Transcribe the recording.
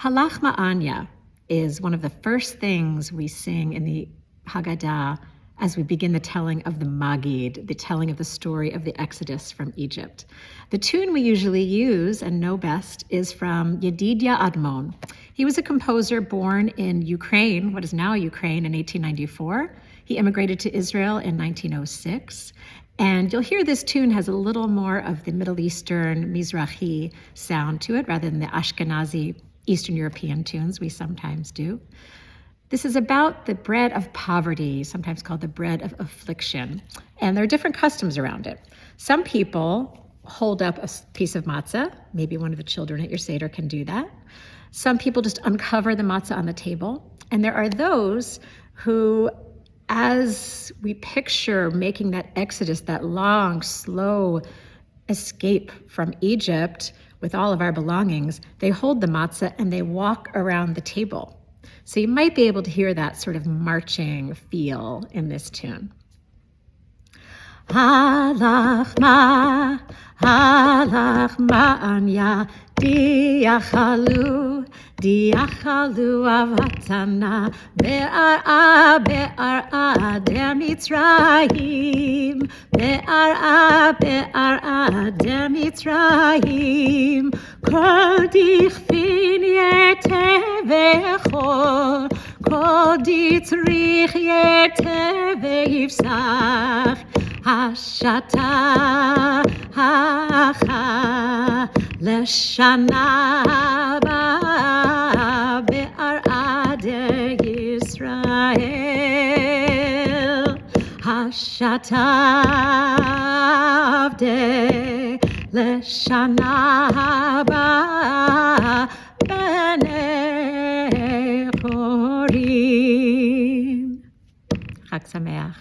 Halach Ma'anya is one of the first things we sing in the Haggadah as we begin the telling of the Magid, the telling of the story of the Exodus from Egypt. The tune we usually use and know best is from Yedidia Admon. He was a composer born in Ukraine, what is now Ukraine, in 1894. He immigrated to Israel in 1906. And you'll hear this tune has a little more of the Middle Eastern, Mizrahi sound to it rather than the Ashkenazi Eastern European tunes we sometimes do. This is about the bread of poverty, sometimes called the bread of affliction. And there are different customs around it. Some people hold up a piece of matzah. Maybe one of the children at your Seder can do that. Some people just uncover the matzah on the table. And there are those who, as we picture making that exodus, that long, slow escape from Egypt with all of our belongings, they hold the matzah and they walk around the table. So you might be able to hear that sort of marching feel in this tune. Halach ma'anya, diachalu avatana, be'ar'a demitzrayim, be'ar'a demitzrayim, kol dichfin yetevechor, kol ditzrich yetevechsach, Hashata hacha leshana be'ar'ade Yisrael. Hashata avde leshana b'nei chorim. Chag Sameach.